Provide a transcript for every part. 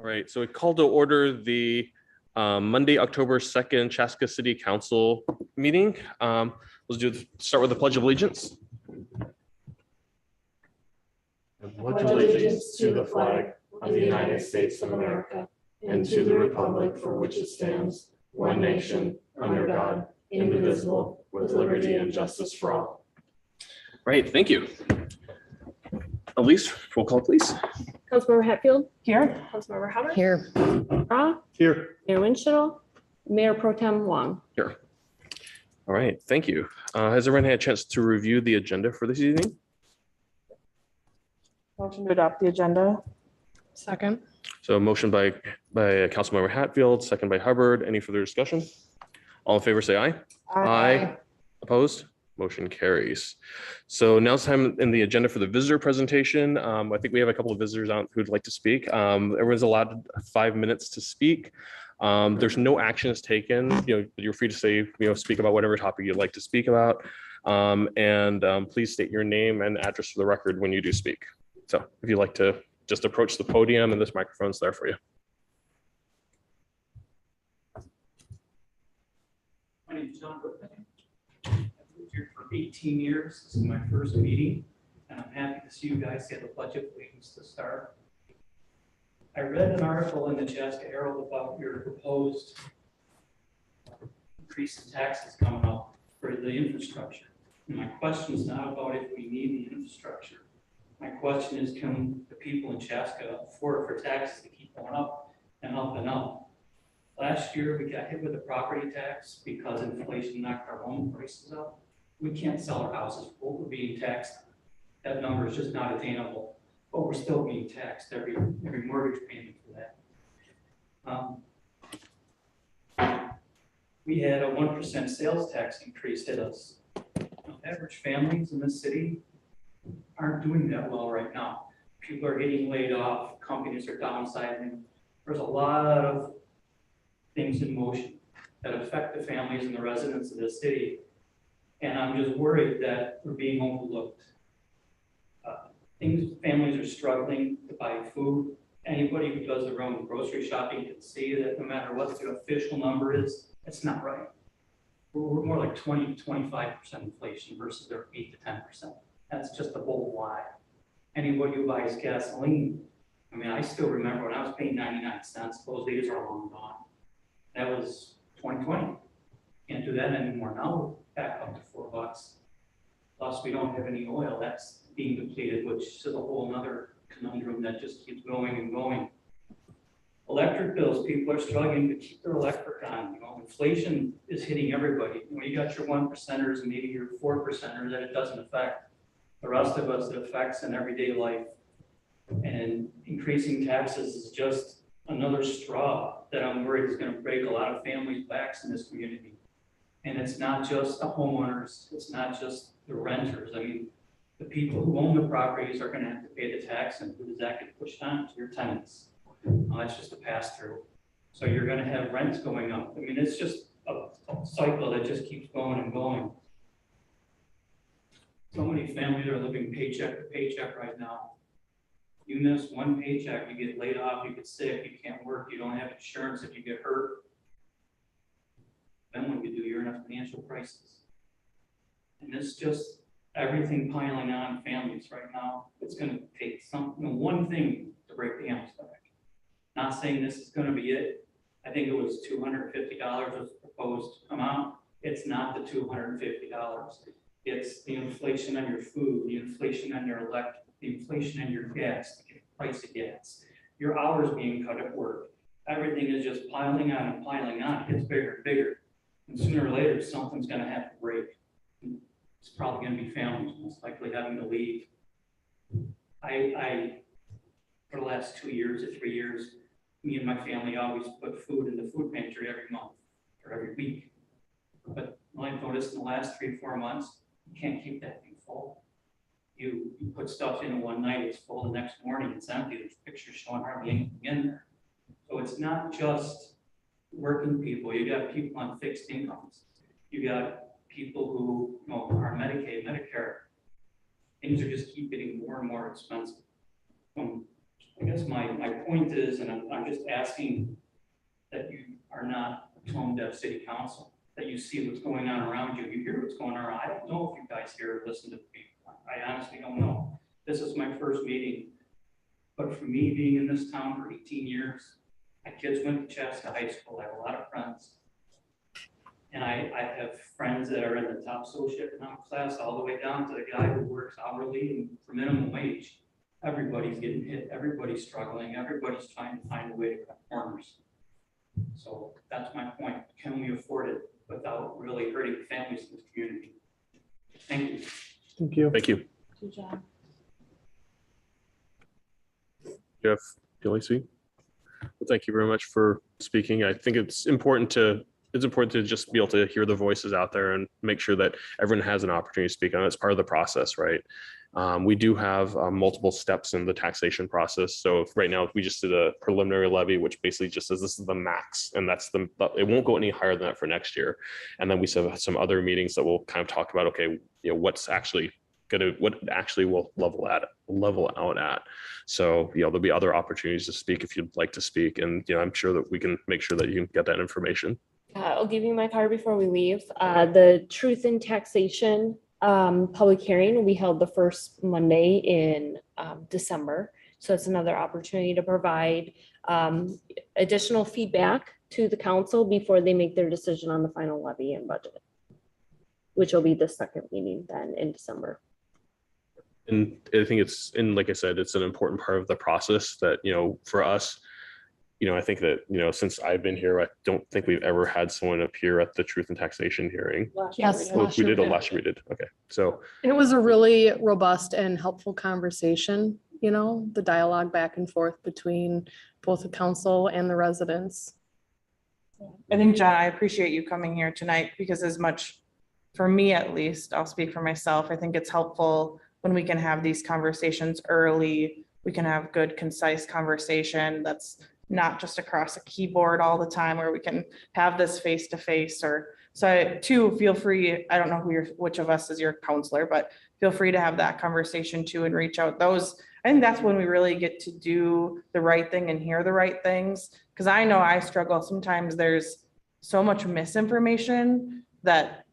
All right, so we call to order the Monday, October 2nd, Chaska City Council meeting. Let's start with the Pledge of Allegiance. I pledge allegiance to the flag of the United States of America and to the republic for which it stands, one nation, under God, indivisible, with liberty and justice for all. Right, thank you. Elise, roll call, please. Councilmember Hatfield. Here. Councilmember Hubbard. Here. Raw. Here. Mayor Winchell. Mayor Pro Tem Wong. Here. All right, thank you. Has everyone had a chance to review the agenda for this evening? Motion to adopt the agenda. Second. So motion by Councilmember Hatfield, second by Hubbard. Any further discussion? All in favor, say aye. Aye. Opposed? Motion carries. So now it's time in the agenda for the visitor presentation. I think we have a couple of visitors out who'd like to speak. Everyone's allowed 5 minutes to speak. There's no actions taken. You're free to say, speak about whatever topic you'd like to speak about. Please state your name and address for the record when you do speak. So if you'd like to just approach the podium, and this microphone's there for you. My name is John Whitman. I've lived here for 18 years. This is my first meeting, and I'm happy to see you guys say the Pledge of Allegiance to start. I read an article in the Chaska Herald about your proposed increase in taxes coming up for the infrastructure. And my question is not about if we need the infrastructure. My question is, can the people in Chaska afford for taxes to keep going up and up and up? Last year, we got hit with a property tax because inflation knocked our home prices up. We can't sell our houses. What we're being taxed, that number is just not attainable, but we're still being taxed every mortgage payment for that. We had a 1% sales tax increase hit us. Average families in this city aren't doing that well right now. People are getting laid off, companies are downsizing. There's a lot of things in motion that affect the families and the residents of this city. And I'm just worried that we're being overlooked. Families are struggling to buy food. Anybody who does their own grocery shopping can see that no matter what the official number is, it's not right. We're more like 20 to 25% inflation versus their 8 to 10%. That's just a bold lie. Anybody who buys gasoline, I still remember when I was paying 99 cents, those days are long gone. That was 2020. Can't do that anymore. Now we're back up to $4. Plus we don't have any oil. That's being depleted, which is a whole other conundrum that just keeps going and going. Electric bills, people are struggling to keep their electric on. Inflation is hitting everybody. You got your 1%ers and maybe your 4%ers that it doesn't affect. The rest of us, it affects in everyday life. And increasing taxes is just another straw that I'm worried is going to break a lot of families' backs in this community. And it's not just the homeowners, it's not just the renters. The people who own the properties are going to have to pay the tax, and who does that get pushed on? To your tenants. That's just a pass-through. So you're going to have rents going up. It's just a cycle that just keeps going and going. So many families are living paycheck to paycheck right now. You miss one paycheck, you get laid off, you get sick, you can't work, you don't have insurance if you get hurt. Then what do you do? You're in a financial crisis. And it's just everything piling on families right now. It's going to take one thing to break the hamster back. Not saying this is going to be it. I think it was $250 was the proposed amount. It's not the $250. It's the inflation on your food, the inflation on your electric, the inflation on your gas, the price of gas, your hours being cut at work. Everything is just piling on and piling on. It gets bigger and bigger. And sooner or later, something's going to have to break. It's probably going to be families most likely having to leave. I for the last 2 years or 3 years, me and my family always put food in the food pantry every month or every week. But I've noticed in the last 3 or 4 months, you can't keep that thing full. You put stuff in one night, it's full. The next morning, it's empty. There's pictures showing hardly anything in there. So it's not just working people. You got people on fixed incomes. You got people who are Medicaid, Medicare. Things are just keep getting more and more expensive. From I guess my point is, and I'm just asking that you are not a tone deaf city council, that you see what's going on around you. You hear what's going on. I don't know if you guys here listen to me. I honestly don't know. This is my first meeting. But for me, being in this town for 18 years, my kids went to Chaska High School. I have a lot of friends. And I have friends that are in the top socioeconomic class all the way down to the guy who works hourly and for minimum wage. Everybody's getting hit. Everybody's struggling. Everybody's trying to find a way to cut corners. So that's my point. Can we afford it without really hurting families in the community? Thank you. Thank you. Thank you. Good job. Jeff, Gillespie. Well, thank you very much for speaking. I think it's important to just be able to hear the voices out there and make sure that everyone has an opportunity to speak on it. It's part of the process, right? We do have multiple steps in the taxation process. So right now we just did a preliminary levy, which basically just says this is the max, and it won't go any higher than that for next year. And then we have some other meetings that will kind of talk about, okay, what actually will level out at. So, there'll be other opportunities to speak if you'd like to speak. And, I'm sure that we can make sure that you can get that information. I'll give you my card before we leave. The Truth in Taxation public hearing, we held the first Monday in December. So it's another opportunity to provide additional feedback to the council before they make their decision on the final levy and budget, which will be the second meeting then in December. And I think like I said, it's an important part of the process that, for us, I think that, since I've been here, I don't think we've ever had someone appear at the Truth and Taxation hearing. Yes. Oh, we did. Last year we did. Okay. So it was a really robust and helpful conversation, the dialogue back and forth between both the council and the residents. I think, John, I appreciate you coming here tonight because as much, for me at least, I'll speak for myself, I think it's helpful when we can have these conversations early. We can have good, concise conversation that's not just across a keyboard all the time, where we can have this face to face. So too, feel free. I don't know which of us is your counselor, but feel free to have that conversation too and reach out. I think that's when we really get to do the right thing and hear the right things. Because I know I struggle. Sometimes there's so much misinformation that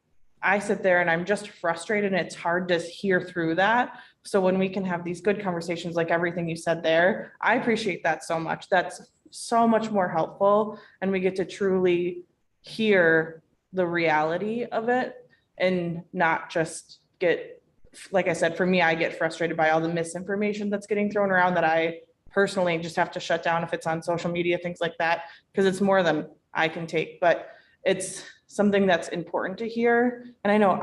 I sit there and I'm just frustrated, and it's hard to hear through that. So when we can have these good conversations, like everything you said there, I appreciate that so much. That's so much more helpful, and we get to truly hear the reality of it and not just get, like I said, for me, I get frustrated by all the misinformation that's getting thrown around that I personally just have to shut down if it's on social media, things like that, because it's more than I can take. But it's something that's important to hear. And I know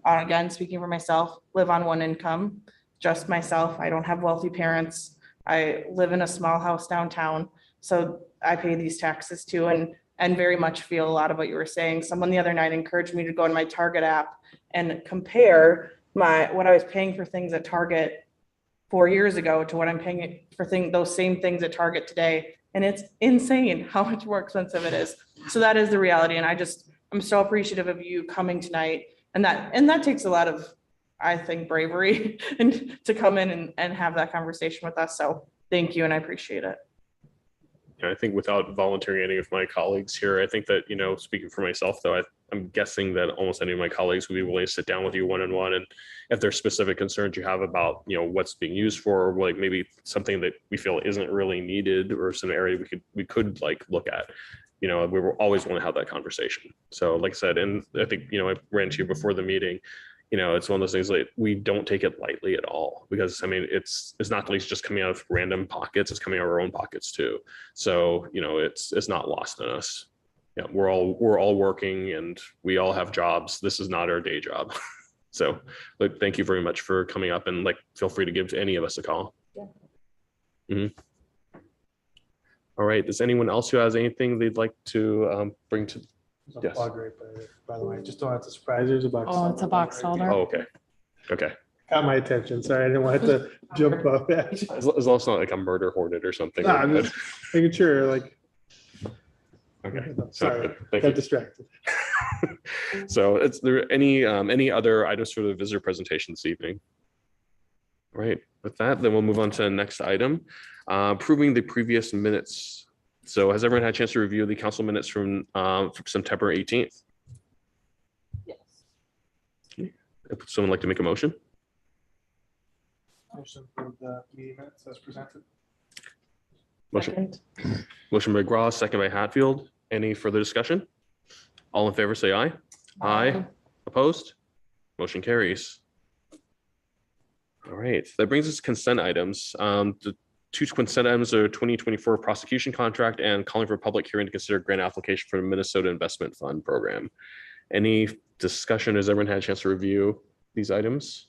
again, speaking for myself, live on one income, just myself. I don't have wealthy parents. I live in a small house downtown. So I pay these taxes too, and very much feel a lot of what you were saying. Someone the other night encouraged me to go in my Target app and compare what I was paying for things at Target 4 years ago to what I'm paying for those same things at Target today. And it's insane how much more expensive it is. So that is the reality. And I'm so appreciative of you coming tonight. And that takes a lot of, I think, bravery and to come in and have that conversation with us. So thank you. And I appreciate it. I think without volunteering any of my colleagues here, I think that, speaking for myself, though, I'm guessing that almost any of my colleagues would be willing to sit down with you one-on-one. And if there's specific concerns you have about, what's being used for, or like maybe something that we feel isn't really needed, or some area we could like look at, we were always want to have that conversation. So like I said, and I think, I ran to you before the meeting, it's one of those things that we don't take it lightly at all, because it's not like it's just coming out of random pockets, it's coming out of our own pockets too. So, it's not lost on us. Yeah, we're all working and we all have jobs. This is not our day job. So thank you very much for coming up, and feel free to give any of us a call. Yeah. Mm-hmm. All right. Does anyone else who has anything they'd like to bring to? There's Yes. a plug right by the way. Just don't have to surprise. There's a box. Oh, it's a box holder. Oh, okay. Okay. Got my attention. Sorry, I didn't want to jump up at you. As long as it's not like a murder hornet or something. Nah, I'm just making sure, Okay. Sorry, Thank got you. distracted. So is there any other items for the visitor presentation this evening? All right, with that, then we'll move on to the next item, approving the previous minutes. So has everyone had a chance to review the council minutes from September 18th? Yes. Would someone like to make a motion? Motion for the meeting minutes as presented. Motion, Second. motion by Gross, second by Hatfield. Any further discussion? All in favor, say aye. Aye. Opposed? Motion carries. All right, that brings us to consent items. The two consent items are 2024 prosecution contract and calling for a public hearing to consider grant application for the Minnesota Investment Fund program. Any discussion? Has everyone had a chance to review these items?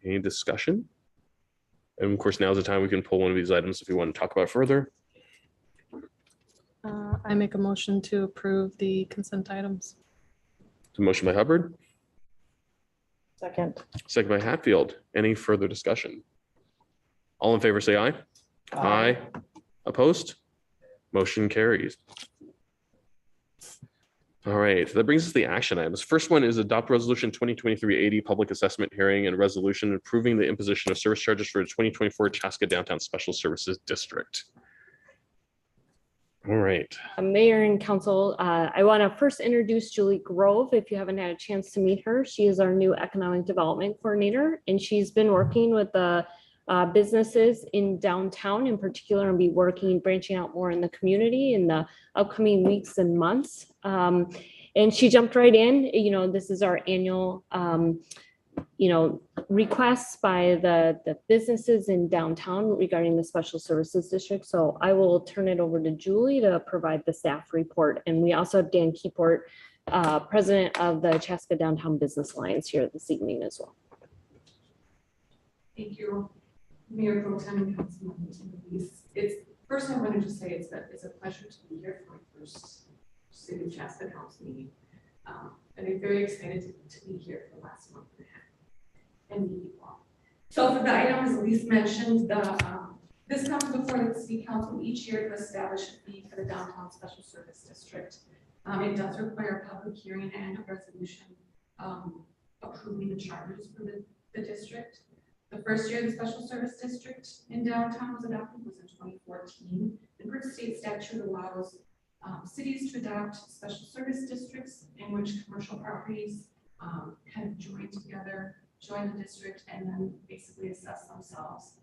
Any discussion? And of course, now is the time we can pull one of these items if you want to talk about further. I make a motion to approve the consent items. The motion by Hubbard, Second. second by Hatfield. Any further discussion? All in favor, say aye. Aye. Opposed? Motion carries. All right, that brings us to the action items. First one is adopt resolution 2023-80 public assessment hearing and resolution approving the imposition of service charges for the 2024 Chaska Downtown Special Services District. All right, Mayor and council, I want to first introduce Julie Grove. If you haven't had a chance to meet her, she is our new economic development coordinator, and she's been working with the businesses in downtown in particular, and be branching out more in the community in the upcoming weeks and months. And she jumped right in. You know, this is our annual requests by the businesses in downtown regarding the special services district. So I will turn it over to Julie to provide the staff report. And we also have Dan Keyport, president of the Chaska Downtown Business Alliance, here this evening as well. Thank you, Mayor Pro Tem and Councilmember. It's first, I wanted to say it's a pleasure to be here for my first City of Chaska Council meeting. And I'm very excited to be here for the last month and a half and meet you all. So for the items Elise mentioned, this comes before the City Council each year to establish a fee for the Downtown Special Service District. It does require a public hearing and a resolution approving the charges for the district. The first year the Special Service District in downtown was adopted was in 2014. And per state statute allows cities to adopt special service districts in which commercial properties kind of join together, join the district, and then basically assess themselves.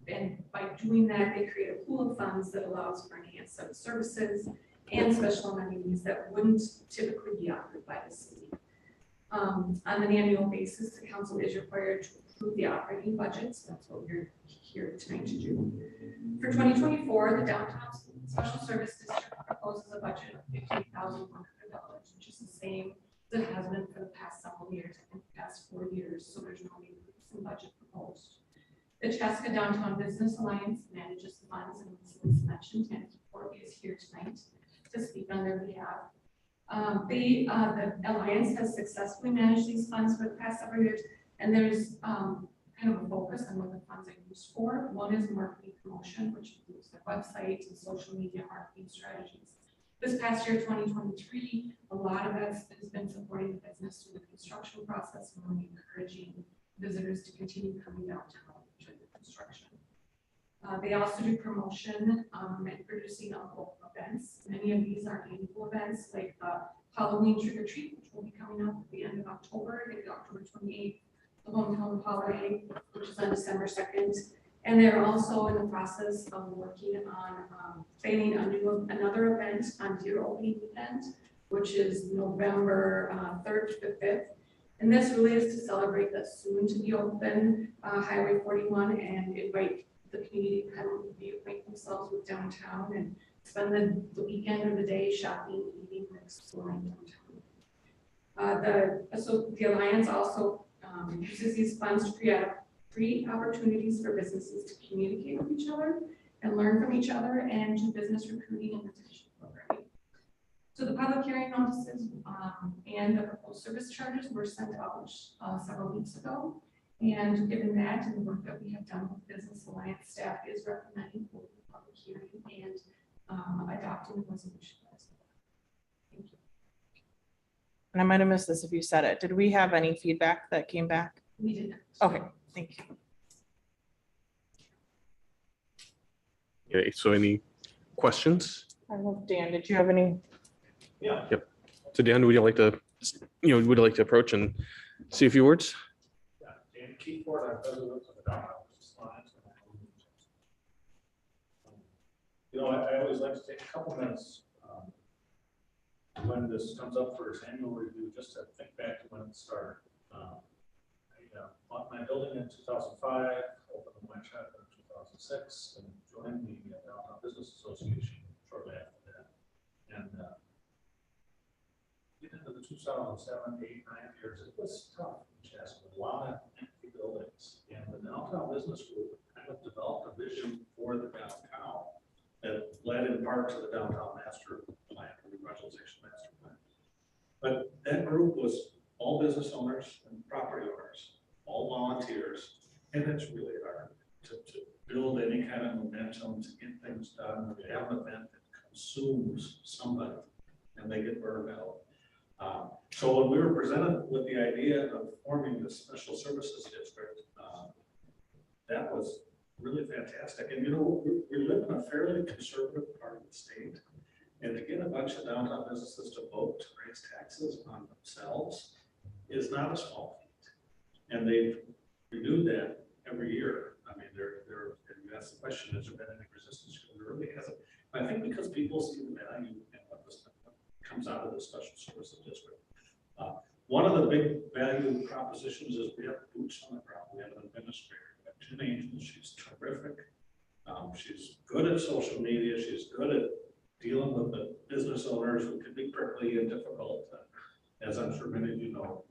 And by doing that, they create a pool of funds that allows for enhanced set of services and special amenities that wouldn't typically be offered by the city. On an annual basis, the council is required to approve the operating budgets. That's what we're here tonight to do. For 2024, the Downtown Special Service District proposes a budget of $15,100, which is the same as it has been for the past several years, I think the past 4 years. So there's no increase in budget proposed. The Chaska Downtown Business Alliance manages the funds, and as mentioned, and Keyport is here tonight to speak on their behalf. The Alliance has successfully managed these funds for the past several years, and there's kind of a focus on what the funds are used for. One is marketing promotion, which includes the website and social media marketing strategies. This past year, 2023, a lot of that has been supporting the business through the construction process and really encouraging visitors to continue coming downtown during the construction. They also do promotion and producing local events. Many of these are annual events like Halloween trick or treat, which will be coming up at the end of October, maybe October 28th, the hometown holiday, which is on December 2nd. And they're also in the process of working on planning another event on deer opening weekend, which is November 3rd to the 5th. And this really is to celebrate the soon to be open Highway 41 and invite the community to kind of reacquaint themselves with downtown and spend the weekend or the day shopping, eating, and exploring downtown. The Alliance also uses these funds to create opportunities for businesses to communicate with each other and learn from each other and do business recruiting and retention programming. So the public hearing notices and the proposed service charges were sent out several weeks ago. And given that and the work that we have done with Business Alliance, staff is recommending for the public hearing and adopting the resolution. Thank you. And I might have missed this if you said it. Did we have any feedback that came back We did not. Okay, thank you. Okay, so any questions? I don't know, Dan, did you have any? Yeah. So Dan, would you like to, would you like to approach and say a few words? Yeah, Dan Keyford, I'm president of the Downtown Business Alliance. You know, I always like to take a couple minutes when this comes up for its annual review, just to think back to when it started. I bought my building in 2005, opened the wine shop in 2006, and joined the Downtown Business Association shortly after that. And get into the 2007, 8, 9 years, it was tough in Chaska, with a lot of empty buildings. And the Downtown Business Group kind of developed a vision for the downtown that led in part to the downtown master plan, the revitalization master plan. But that group was all business owners and property owners, all volunteers, and it's really hard to build any kind of momentum to get things done. When you have an event that consumes somebody and they get burned out. So when we were presented with the idea of forming the special services district, that was really fantastic. And we live in a fairly conservative part of the state. And to get a bunch of downtown businesses to vote to raise taxes on themselves is not a small feat. And they've renewed that every year. I mean, you ask the question, has there been any resistance? There really hasn't. I think because people see the value in what comes out of the special services district. One of the big value propositions is we have boots on the ground. We have an administrator. We have Jen Angel. She's terrific. She's good at social media. She's good at dealing with the business owners who can be prickly and difficult, as I'm sure many of you know,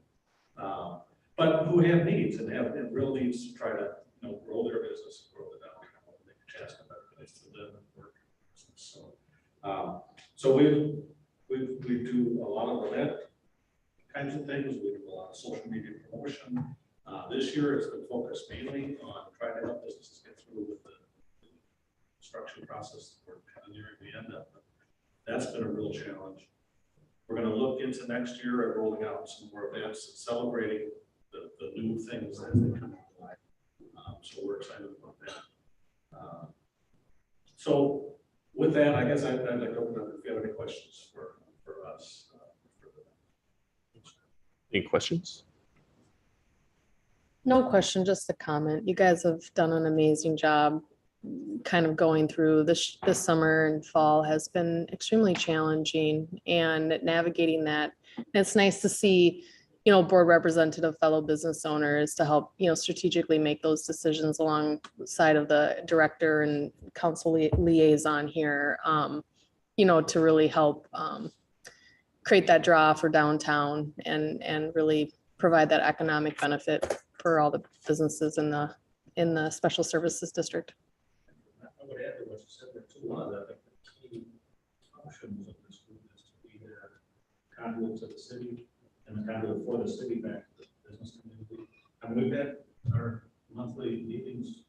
but who have needs and have real needs to try to grow their business, grow the downtown, make Chaska a better place to live and work. So we do a lot of event kinds of things. We do a lot of social media promotion. This year it's been focused mainly on trying to help businesses get through with the construction process. We're kind of nearing the end of it. That's been a real challenge. We're going to look into next year at rolling out some more events and celebrating the new things as they come to life. So we're excited about that. So with that, I guess I'd like to open up if you have any questions for us. Any questions? No question, just a comment. You guys have done an amazing job kind of going through this summer and fall has been extremely challenging and navigating that. And it's nice to see, board representative, fellow business owners to help, strategically make those decisions alongside of the director and council liaison here, to really help create that draw for downtown and really provide that economic benefit for all the businesses in the special services district. I would add to what you said there too. One of the key functions of this group is to be their conduit to the city and the conduit for the city back to the business community. And we've had our monthly meetings,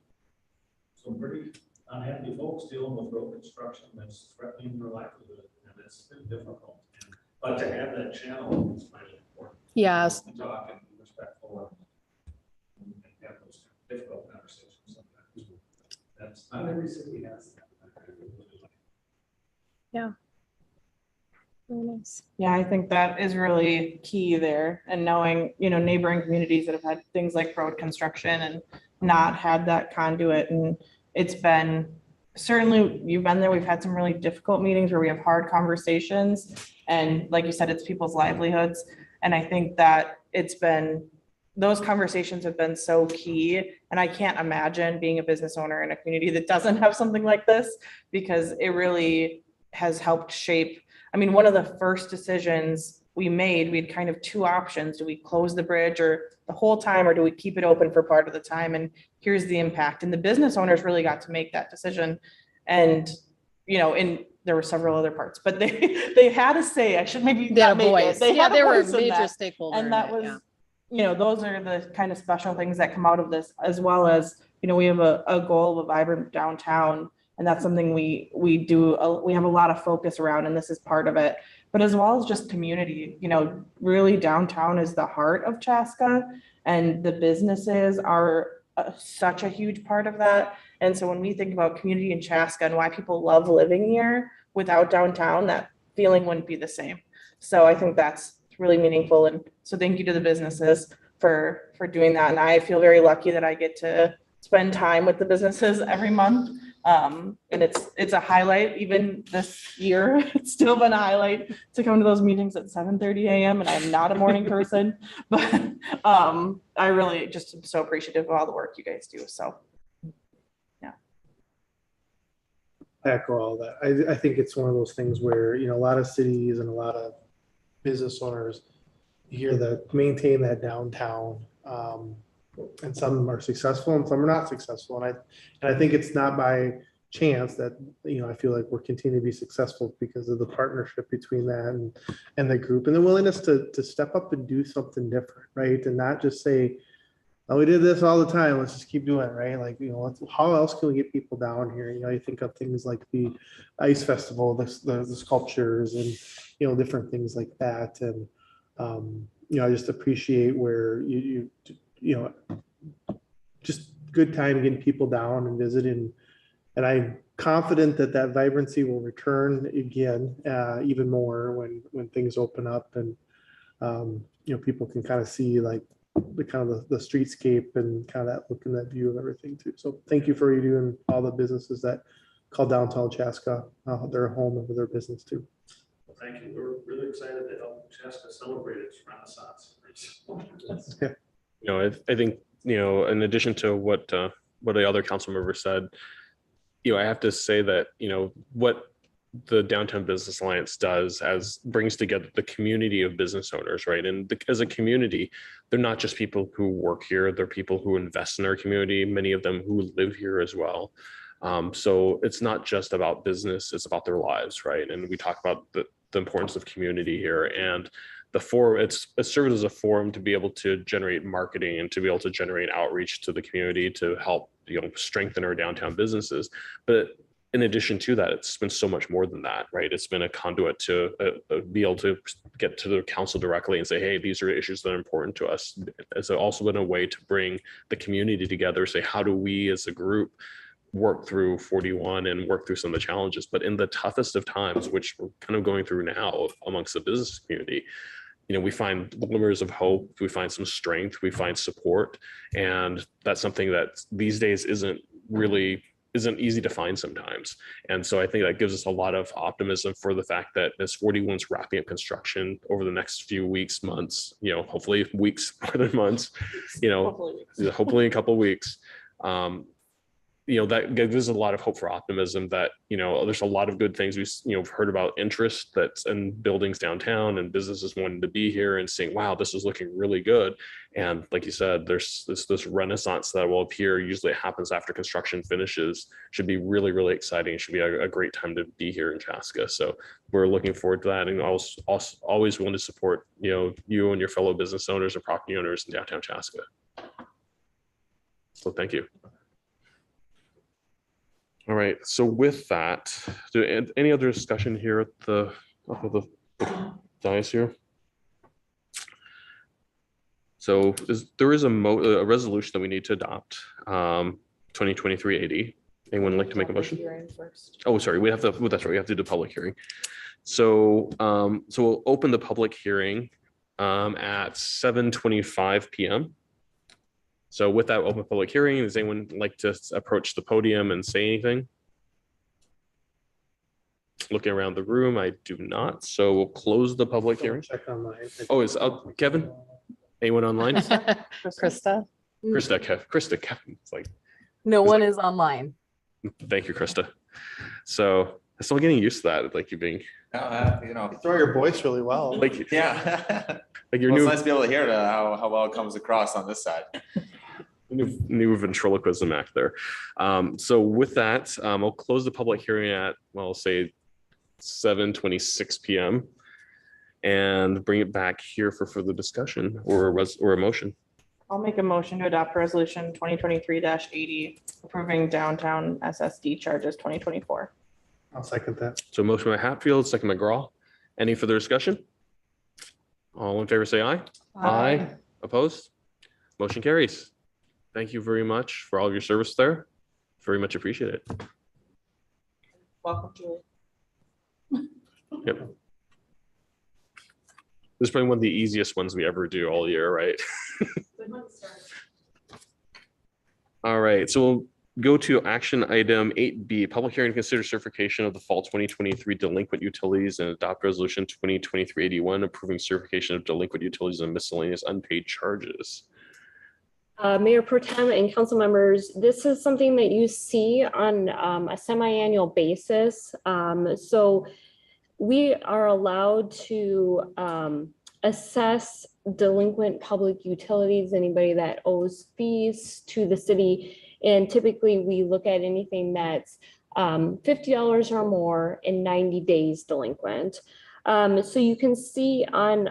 some pretty unhappy folks dealing with road construction that's threatening their livelihood, and it's been difficult. But to have that channel is vitally important. Yes. And talk and be respectful and have those difficult conversations sometimes. That's not every city has that. Yeah. Very nice. Yeah, I think that is really key there, and knowing, neighboring communities that have had things like road construction and not had that conduit. And it's been, certainly you've been there. We've had some really difficult meetings where we have hard conversations, and like you said, it's people's livelihoods. And I think that those conversations have been so key. And I can't imagine being a business owner in a community that doesn't have something like this, because it really has helped shape. I mean, one of the first decisions we made, we had kind of two options. Do we close the bridge or the whole time, or do we keep it open for part of the time? And here's the impact. And the business owners really got to make that decision. And, there were several other parts, but they had to say, I should maybe not make it. They were a major stakeholder. And that was, those are the kind of special things that come out of this, as well as, we have a goal of a vibrant downtown. And that's something we do. We have a lot of focus around, and this is part of it. but as well as just community, really downtown is the heart of Chaska, and the businesses are such a huge part of that. And so when we think about community in Chaska and why people love living here, without downtown, that feeling wouldn't be the same. So I think that's really meaningful. And so thank you to the businesses for doing that. And I feel very lucky that I get to spend time with the businesses every month. And it's a highlight. Even this year, it's still been a highlight to come to those meetings at 7:30 a.m. And I'm not a morning person, but I really just am so appreciative of all the work you guys do. So yeah. Echo all that. I think it's one of those things where, a lot of cities and a lot of business owners here that maintain that downtown, and some are successful and some are not successful. And I think it's not by chance that, I feel like we're continuing to be successful because of the partnership between that and the group, and the willingness to step up and do something different, right? And not just say, oh, we did this all the time, let's just keep doing it, right? Like, how else can we get people down here? You think of things like the ice festival, the sculptures, and different things like that. And I just appreciate where you just good time getting people down and visiting. And I'm confident that vibrancy will return again, even more when things open up, and people can kind of see like the kind of the streetscape and kind of that look and that view of everything too. So thank you for you doing all the businesses that call downtown Chaska their home and their business too. Well, thank you. We're really excited to help Chaska celebrate its renaissance. I think, in addition to what the other council member said, I have to say that, what the Downtown Business Alliance brings together the community of business owners, right? And as a community, they're not just people who work here, they're people who invest in our community, many of them who live here as well. So it's not just about business, it's about their lives, right? And we talk about the importance of community here, and the forum, it serves as a forum to be able to generate marketing and to be able to generate outreach to the community to help, strengthen our downtown businesses. But in addition to that, it's been so much more than that, right? It's been a conduit to be able to get to the council directly and say, hey, these are issues that are important to us. It's also been a way to bring the community together, say, how do we as a group work through 41 and work through some of the challenges, but in the toughest of times, which we're kind of going through now amongst the business community, we find glimmers of hope, we find some strength, we find support. And that's something that these days isn't easy to find sometimes. And so I think that gives us a lot of optimism for the fact that as 41's wrapping up construction over the next few weeks, months, hopefully weeks more than months, hopefully a couple of weeks, that gives us a lot of hope for optimism that, there's a lot of good things we've heard about interest that's in buildings downtown and businesses wanting to be here and saying, wow, this is looking really good. And like you said, there's this renaissance that will appear. Usually it happens after construction finishes. Should be really, really exciting. It should be a great time to be here in Chaska. So we're looking forward to that. And always want to support, you and your fellow business owners and property owners in downtown Chaska. So thank you. All right, so with that, any other discussion here at the dais here? So there is a resolution that we need to adopt, 2023-80. Anyone like to make a motion? Oh, sorry, that's right, we have to do the public hearing. So we'll open the public hearing at 7:25 p.m. So with that open public hearing, does anyone like to approach the podium and say anything? Looking around the room, I do not. So we'll close the public hearing. Check online. Oh, is Kevin? Anyone online? Krista? Krista, Kevin. It's like, No one is online. thank you, Krista. So I'm still getting used to that, like you being. You throw your voice really well. Like, yeah. Like your Well, new. it's nice to be able to hear how well it comes across on this side. New ventriloquism act there. So with that, I'll close the public hearing at, well, say 7:26 p.m. and bring it back here for further discussion or a motion. I'll make a motion to adopt resolution 2023-80 approving downtown SSD charges 2024. I'll second that. So motion by Hatfield, second by Grawl. Any further discussion? All in favor, say aye. Aye. Opposed? Motion carries. Thank you very much for all of your service there. Very much appreciate it. Welcome, Julie. Yep. This is probably one of the easiest ones we ever do all year, right? All right, so we'll go to action item 8B, public hearing to consider certification of the fall 2023 delinquent utilities and adopt resolution 2023-81 approving certification of delinquent utilities and miscellaneous unpaid charges. Mayor Pro Tem and council members, this is something that you see on a semi-annual basis. So we are allowed to assess delinquent public utilities, anybody that owes fees to the city. And typically we look at anything that's $50 or more in 90 days delinquent. So you can see on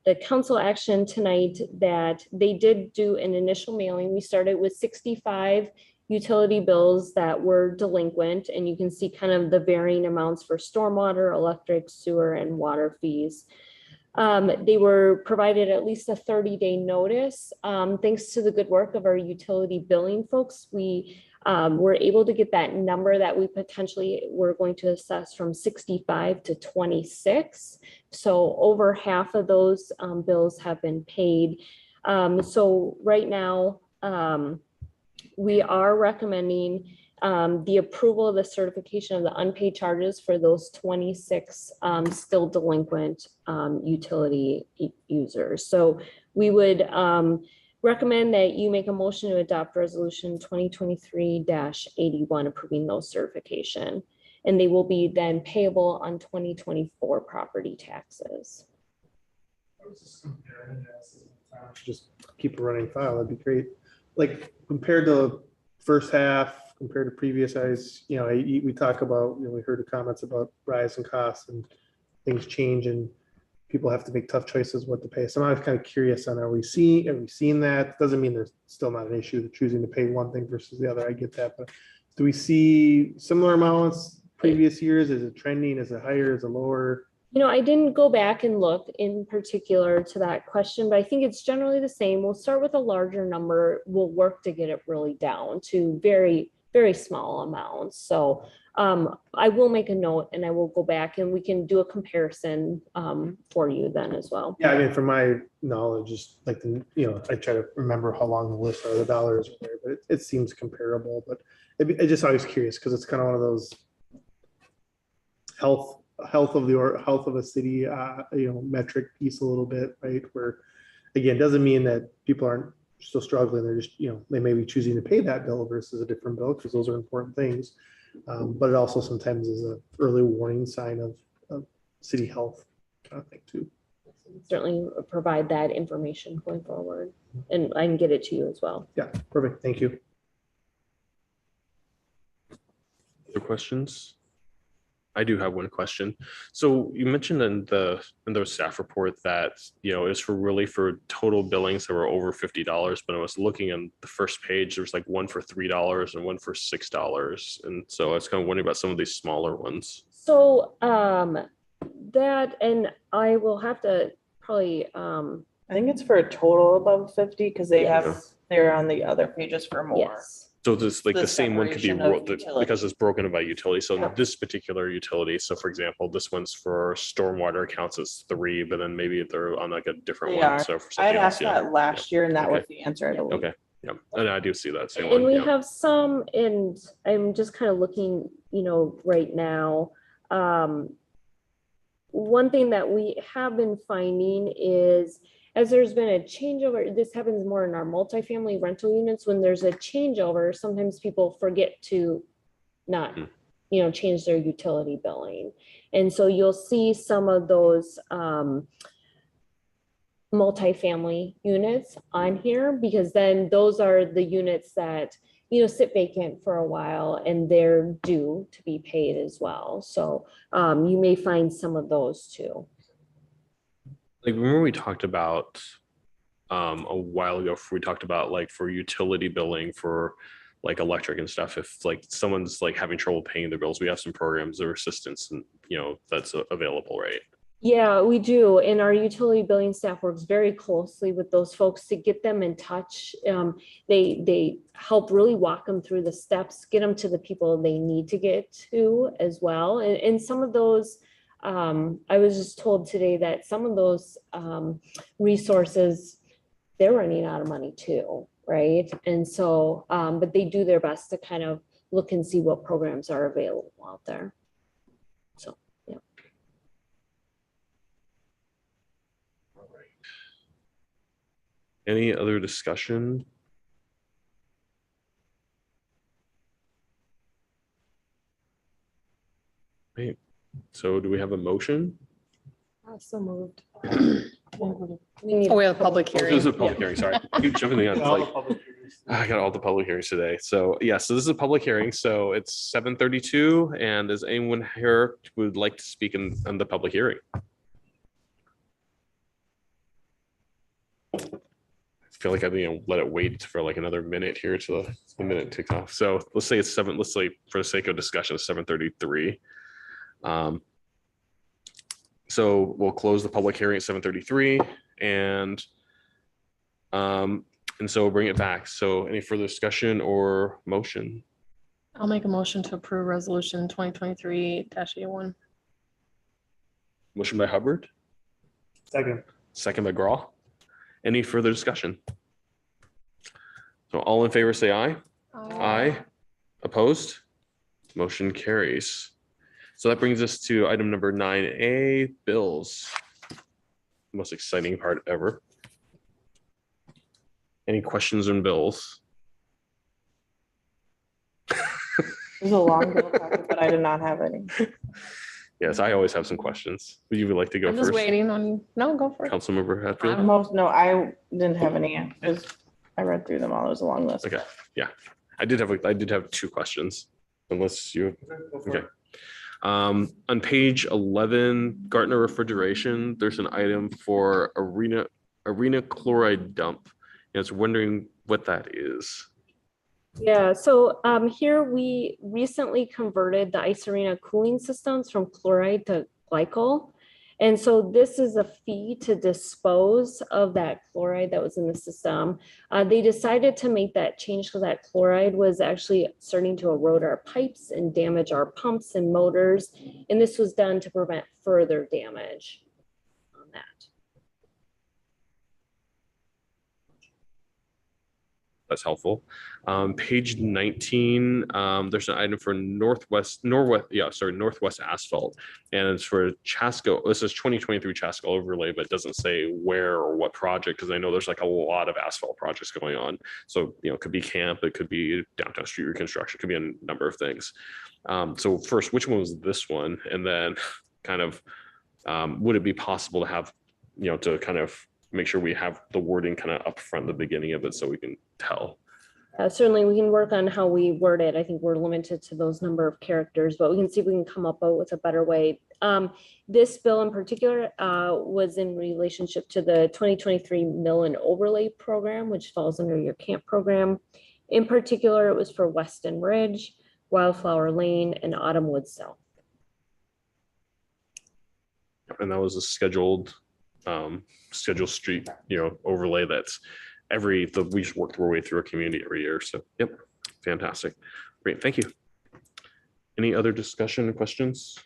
the council action tonight that they did do an initial mailing. We started with 65 utility bills that were delinquent, and you can see kind of the varying amounts for stormwater, electric, sewer, and water fees. They were provided at least a 30-day notice. Thanks to the good work of our utility billing folks, we were able to get that number that we potentially were going to assess from 65 to 26. So over half of those bills have been paid. So right now, we are recommending the approval of the certification of the unpaid charges for those 26 still delinquent utility users. So we would recommend that you make a motion to adopt resolution 2023-81 approving those certification, and they will be then payable on 2024 property taxes. Just keep a running file, that'd be great. Like compared to first half, compared to previous, we talk about, we heard the comments about rise in costs and things change and people have to make tough choices what to pay. So I'm kind of curious on, have we seen that? Doesn't mean there's still not an issue of choosing to pay one thing versus the other. I get that, but do we see similar amounts previous years? Is it trending? Is it higher? Is it lower? I didn't go back and look in particular to that question, but I think it's generally the same. We'll start with a larger number. We'll work to get it really down to very, very small amounts. So I will make a note and I will go back and we can do a comparison for you then as well. Yeah, I mean, from my knowledge, just like I try to remember how long the list are, the dollars are there, but it seems comparable. But I just always curious because it's kind of one of those health of a city, metric piece a little bit, right? Where again, doesn't mean that people aren't still struggling. They're just, they may be choosing to pay that bill versus a different bill because those are important things. But it also sometimes is an early warning sign of city health kind of thing too. Certainly provide that information going forward, and I can get it to you as well. Yeah, perfect. Thank you. Other questions? I do have one question. So you mentioned in the staff report that it's for total billings that were over $50, but I was looking on the first page, there was like one for $3 and one for $6, and so I was kind of wondering about some of these smaller ones. So that, and I will have to probably I think it's for a total above 50 because they're on the other pages for more. yes. So this like The the same one could be separation of utility. because it's broken by utility. So Yeah. this particular utility, so for example, this one's for stormwater accounts as 3, but then maybe they're on like a different They one. are. So for I something had else, asked that last year and that was Okay. the answer, I believe. Okay, yeah, and I do see that same And one. we Yeah. have some, and I'm just kind of looking, right now. One thing that we have been finding is, as there's been a changeover, this happens more in our multifamily rental units. When there's a changeover, sometimes people forget to not, change their utility billing. And so you'll see some of those multifamily units on here, because then those are the units that sit vacant for a while and they're due to be paid as well. So you may find some of those too. Like remember we talked about a while ago, we talked about like for utility billing for like electric and stuff. If like someone's like having trouble paying their bills, we have some programs or assistance and, that's available, right? Yeah, we do. And our utility billing staff works very closely with those folks to get them in touch. They help really walk them through the steps, get them to the people they need to get to as well. And some of those, I was just told today that some of those resources, they're running out of money too, right? And so, but they do their best to kind of look and see what programs are available out there. So, yeah. Any other discussion? Right. So do we have a motion? So moved. We We have a public This hearing. is a public hearing, sorry. I keep jumping the gun. It's All the like, public hearings. I got all the public hearings today. So yeah, so this is a public hearing. So it's 7:32. And is anyone here who would like to speak in the public hearing? I feel like I let it wait for like another minute here till the minute ticks off. So let's say it's let's say for the sake of discussion, it's 7:33. So we'll close the public hearing at 7:33 and so we'll bring it back. So any further discussion or motion? I'll make a motion to approve resolution 2023-81. Motion by Hubbard, Second. second by Graw. Any further discussion? So all in favor, say aye. Aye. Opposed? Motion carries. So that brings us to item number 9A, bills. Most exciting part ever. Any questions on bills? There's a long bill packet, but I did not have any. Yes, I always have some questions. Would you like to go I'm just first? waiting on you. No, go for it. Councilmember Hatfield? No, I didn't have any. I read through them all. It was a long list. Okay, yeah. I did have two questions, unless you, okay. On page 11, Gartner refrigeration, there's an item for arena chloride dump. And it's wondering what that is. Yeah, so here we recently converted the ice arena cooling systems from chloride to glycol. And so this is a fee to dispose of that chloride that was in the system. They decided to make that change because that chloride was actually starting to erode our pipes and damage our pumps and motors. And this was done to prevent further damage on that. That's helpful. Page 19, there's an item for Northwest Asphalt, and it's for Chaska. This is 2023 Chaska overlay, but it doesn't say where or what project, because I know there's like a lot of asphalt projects going on. So, it could be camp, it could be downtown street reconstruction, it could be a number of things. So first, which one was this one? And then kind of, would it be possible to have, to kind of make sure we have the wording kind of up front, the beginning of it, so we can tell. Certainly, we can work on how we word it. I think we're limited to those number of characters, but we can see if we can come up with a better way. This bill in particular was in relationship to the 2023 Mill and Overlay Program, which falls under your camp program. In particular, it was for Weston Ridge, Wildflower Lane, and Autumnwood South. And that was a scheduled street, overlay that's we just worked our way through a community every year. So, yep, fantastic. Great, thank you. Any other discussion or questions?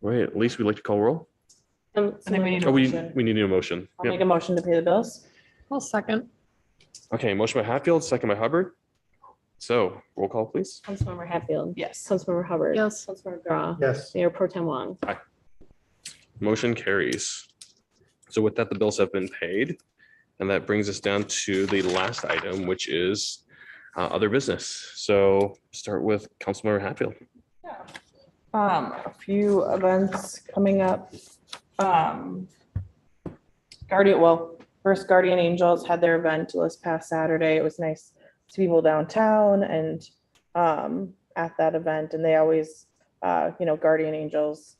All right, at least we'd like to call roll. I think we need a Oh, motion. we need a motion. I'll Yep. make a motion to pay the bills. I'll second. Okay, motion by Hatfield, second by Hubbard. So roll call, please. Councilmember Hatfield. Yes. Councilmember Hubbard. Yes. Councilmember Grau. Yes. Mayor Pro Tem Wong. Motion carries. So with that, the bills have been paid. And that brings us down to the last item, which is other business. So start with Councilmember Hatfield. A few events coming up. First Guardian Angels had their event this past Saturday. It was nice to see people downtown and at that event, and they always, Guardian Angels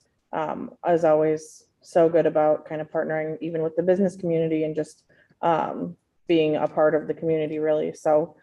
is always so good about kind of partnering even with the business community and just being a part of the community, really. So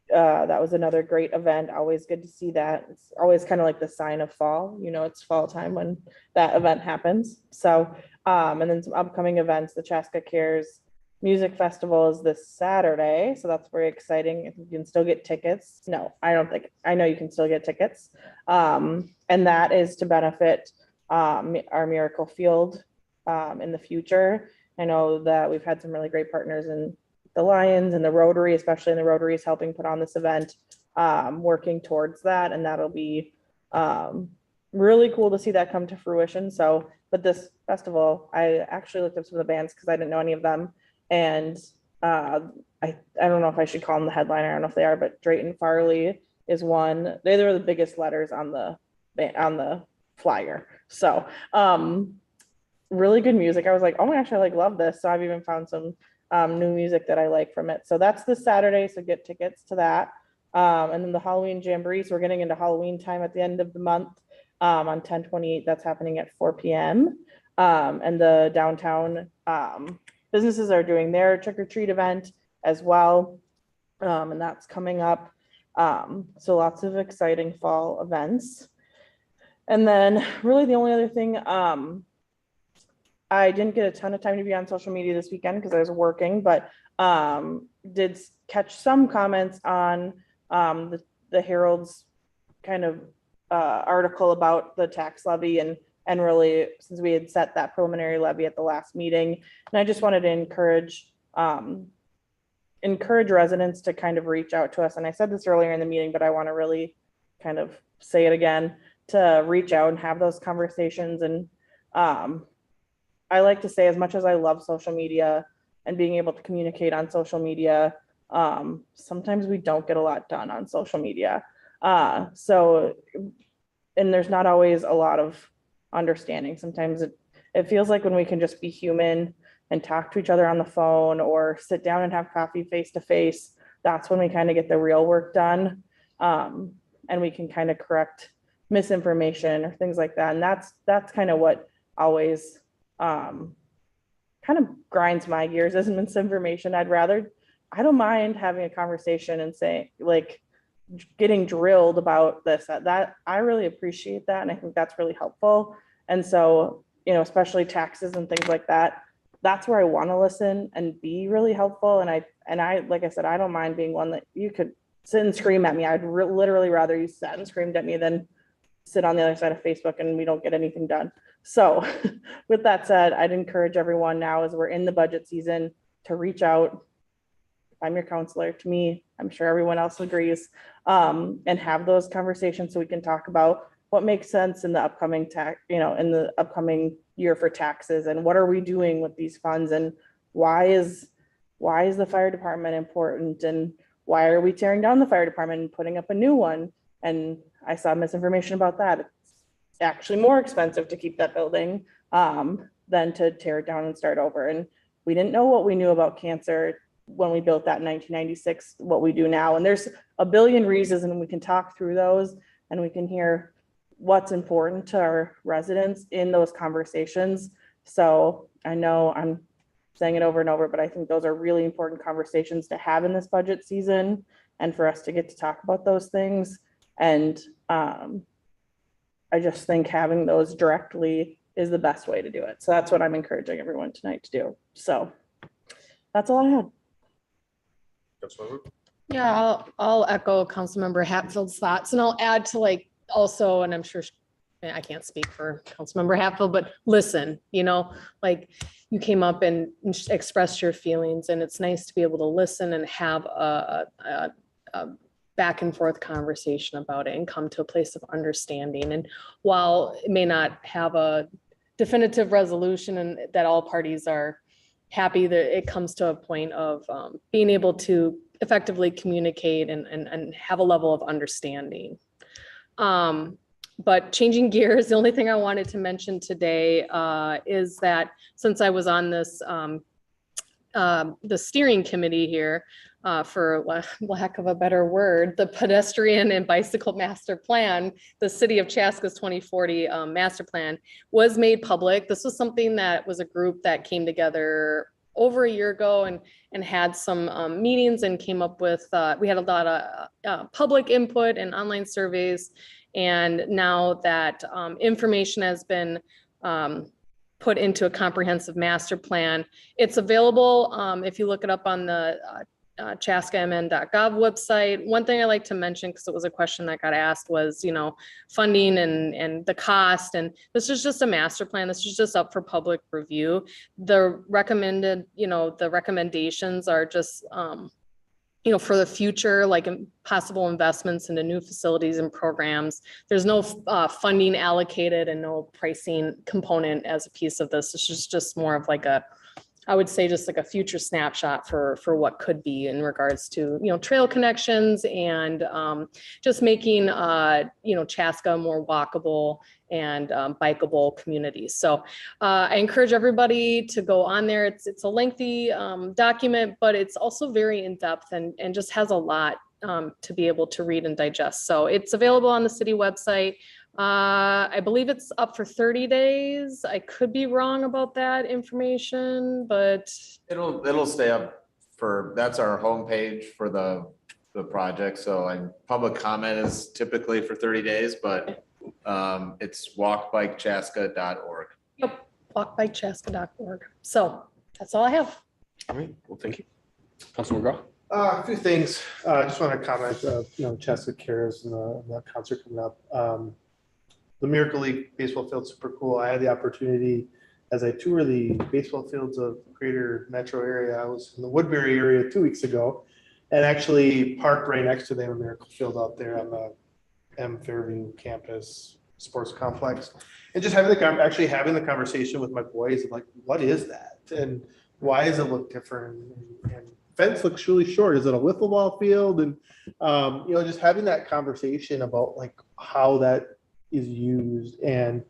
That was another great event. Always good to see that. It's always kind of like the sign of fall. It's fall time when that event happens. So, and then some upcoming events. The Chaska Cares Music Festival is this Saturday, so that's very exciting. If you can still get tickets. No, I don't think. I know you can still get tickets. And that is to benefit our Miracle Field in the future. I know that we've had some really great partners in the Lions and the Rotary, especially in the Rotary is helping put on this event, working towards that. And that'll be really cool to see that come to fruition. So, but this festival, I actually looked up some of the bands because I didn't know any of them. And I don't know if I should call them the headliner. I don't know if they are, but Drayton Farley is one. They were the biggest letters on the flyer. So really good music. I was like, oh my gosh, I love this. So I've even found some new music that I like from it. So that's this Saturday. So get tickets to that. And then the Halloween Jamboree. So we're getting into Halloween time at the end of the month on 10/28. That's happening at 4 p.m. And the downtown businesses are doing their trick or treat event as well. And that's coming up. So lots of exciting fall events. And then really the only other thing, I didn't get a ton of time to be on social media this weekend because I was working, but did catch some comments on the Herald's kind of article about the tax levy and really since we had set that preliminary levy at the last meeting. And I just wanted to encourage residents to kind of reach out to us. And I said this earlier in the meeting, but I want to really kind of say it again, to reach out and have those conversations. And I like to say, as much as I love social media and being able to communicate on social media, sometimes we don't get a lot done on social media. And there's not always a lot of understanding. Sometimes it feels like when we can just be human and talk to each other on the phone or sit down and have coffee face to face, that's when we kind of get the real work done. And we can kind of correct misinformation or things like that. And that's kind of what always kind of grinds my gears as misinformation. I don't mind having a conversation and saying, like, getting drilled about this, that I really appreciate that. And I think that's really helpful. And so, especially taxes and things like that, that's where I want to listen and be really helpful. And I, like I said, I don't mind being one that you could sit and scream at me. I'd literally rather you sat and screamed at me than sit on the other side of Facebook and we don't get anything done. So with that said, I'd encourage everyone now, as we're in the budget season, to reach out. I'm your counselor. To me, I'm sure everyone else agrees, and have those conversations so we can talk about what makes sense in the upcoming in the upcoming year for taxes, and what are we doing with these funds, and why is the fire department important, and why are we tearing down the fire department and putting up a new one? And I saw misinformation about that. It's actually more expensive to keep that building than to tear it down and start over. And we didn't know what we knew about cancer when we built that in 1996, what we do now. And there's a billion reasons, and we can talk through those and we can hear what's important to our residents in those conversations. So I know I'm saying it over and over, but I think those are really important conversations to have in this budget season and for us to get to talk about those things. And I just think having those directly is the best way to do it. So that's what I'm encouraging everyone tonight to do. So that's all I had. Yeah, I'll echo Councilmember Hatfield's thoughts, and I'll add to also, and I'm sure I can't speak for Councilmember Hatfield, but listen, you came up and expressed your feelings, and it's nice to be able to listen and have a back and forth conversation about it and come to a place of understanding. And while it may not have a definitive resolution and that all parties are happy, that it comes to a point of being able to effectively communicate and have a level of understanding. But changing gears, the only thing I wanted to mention today is that since I was on this the steering committee here, for lack of a better word, the pedestrian and bicycle master plan, the city of Chaska's 2040 master plan was made public. This was something that was a group that came together over a year ago and had some meetings and came up with, we had a lot of public input and online surveys. And now that information has been put into a comprehensive master plan, it's available. If you look it up on the chaskam.gov website. One thing I like to mention, because it was a question that got asked, was, funding and the cost. And this is just a master plan. This is just up for public review. The recommended, the recommendations are just, for the future, like possible investments into new facilities and programs. There's no funding allocated and no pricing component as a piece of this. This is just more of like I would say just like a future snapshot for what could be in regards to, trail connections and just making, Chaska more walkable and bikeable communities. So I encourage everybody to go on there. It's a lengthy document, but it's also very in-depth and just has a lot to be able to read and digest. So it's available on the city website. I believe it's up for 30 days. I could be wrong about that information, but It'll stay up that's our homepage for the project. So public comment is typically for 30 days, but it's walkbikechaska.org. Yep, walkbikechaska.org. So that's all I have. All right, well, thank you. Councilman McGraw. A few things. I just want to comment, Chaska Cares and the concert coming up. The Miracle League baseball field's super cool. I had the opportunity as I tour the baseball fields of the greater metro area. I was in the Woodbury area 2 weeks ago and actually parked right next to the Miracle Field out there on the M Fairview campus sports complex. And just having the conversation with my boys of like, what is that? And why does it look different? And fence looks really short. Is it a wiffle ball field? And, just having that conversation about like how that is used and,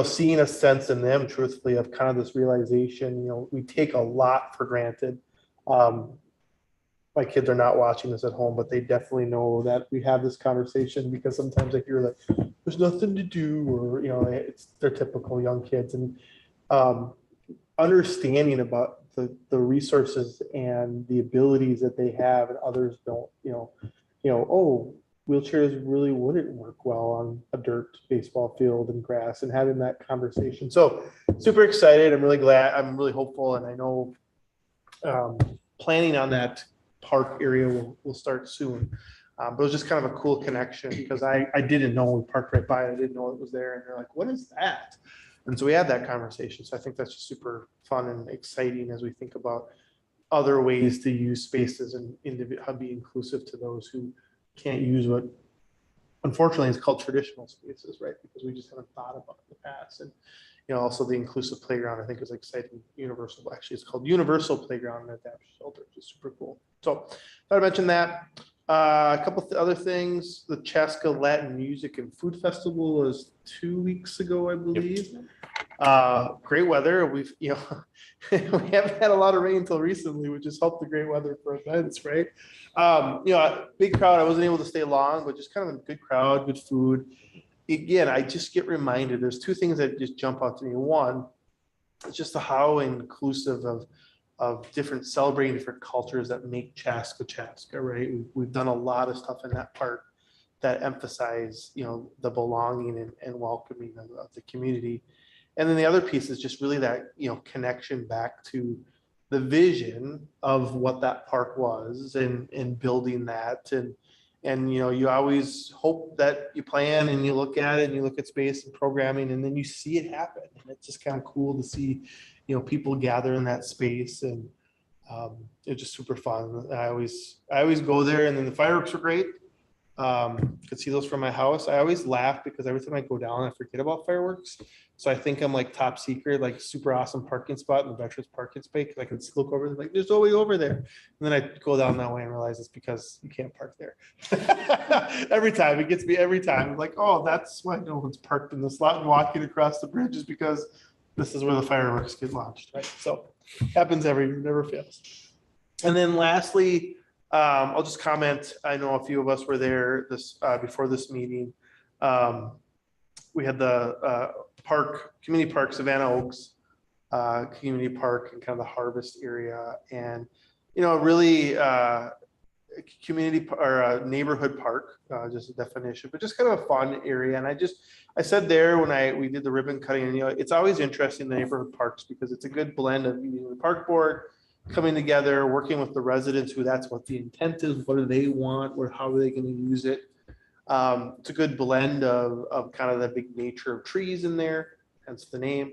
seeing a sense in them truthfully of kind of this realization, we take a lot for granted. My kids are not watching this at home, but they definitely know that we have this conversation because sometimes I hear like, there's nothing to do, or, they're typical young kids, and understanding about the resources and the abilities that they have and others don't, oh, wheelchairs really wouldn't work well on a dirt baseball field and grass, and having that conversation. So super excited. I'm really glad. I'm really hopeful. And I know planning on that park area will start soon. But it was just kind of a cool connection because I didn't know we parked right by it. I didn't know it was there. And they're like, what is that? And so we had that conversation. So I think that's just super fun and exciting as we think about other ways to use spaces and be inclusive to those who can't use what unfortunately is called traditional spaces, right? Because we just haven't thought about it in the past. And also the inclusive playground, I think is exciting. Universal, actually it's called Universal Playground and Adaptive Shelter, which is super cool. So thought I mentioned that. A couple of other things. The Chaska Latin Music and Food Festival was 2 weeks ago, I believe. Great weather. We've, we haven't had a lot of rain until recently, which has helped the great weather for events, right? Big crowd. I wasn't able to stay long, but just kind of a good crowd, good food. Again, I just get reminded, there's two things that just jump out to me. One, it's just how inclusive of different celebrating different cultures that make Chaska, right? We've done a lot of stuff in that part that emphasize, the belonging and welcoming of the community. And then the other piece is just really that, connection back to the vision of what that park was and building that. And you always hope that you plan and you look at it and you look at space and programming and then you see it happen. And it's just kind of cool to see, people gather in that space, and it's just super fun. I always go there, and then the fireworks were great. Could see those from my house. I always laugh because every time I go down, I forget about fireworks. So I think I'm like top secret, like super awesome parking spot in the Veterans parking space. Because I can look over, like there's no way over there. And then I go down that way and realize it's because you can't park there. Every time it gets me every time. I'm like, oh, that's why no one's parked in this lot and walking across the bridge is because this is where the fireworks get launched, right? So happens never fails. And then lastly, I'll just comment. I know a few of us were there before this meeting. We had the community park Savannah Oaks community park and kind of the harvest area, and really community or a neighborhood park, just a definition, but just kind of a fun area. And I said there when we did the ribbon cutting, and it's always interesting, the neighborhood parks, because it's a good blend of the park board coming together, working with the residents who that's what the intent is, what do they want, or how are they going to use it. It's a good blend of kind of the big nature of trees in there, hence the name.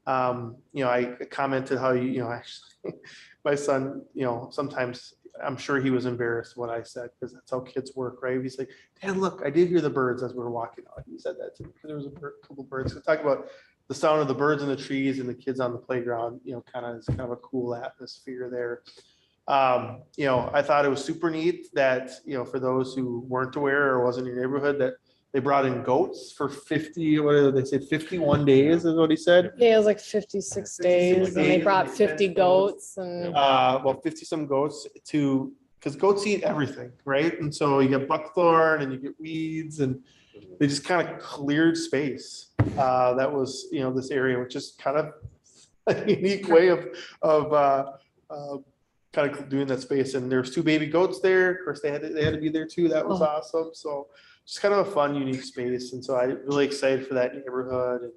I commented how actually my son, sometimes I'm sure he was embarrassed what I said, because that's how kids work, right? He's like, Dad, look, I did hear the birds as we were walking out. He said that to me because there was a couple birds. So talk about the sound of the birds in the trees and the kids on the playground, it's kind of a cool atmosphere there. I thought it was super neat that, for those who weren't aware or wasn't in your neighborhood, that they brought in goats for 50, what did they say, 51 days is what he said? Yeah, it was like 56 days and they brought 50 goats and. 50 some goats because goats eat everything, right? And so you get buckthorn and you get weeds, and they just kind of cleared space. That was, this area, which is kind of a unique way of kind of doing that space. And there's 2 baby goats there. Of course, they had to be there too. That was awesome. So just kind of a fun, unique space. And so I'm really excited for that neighborhood.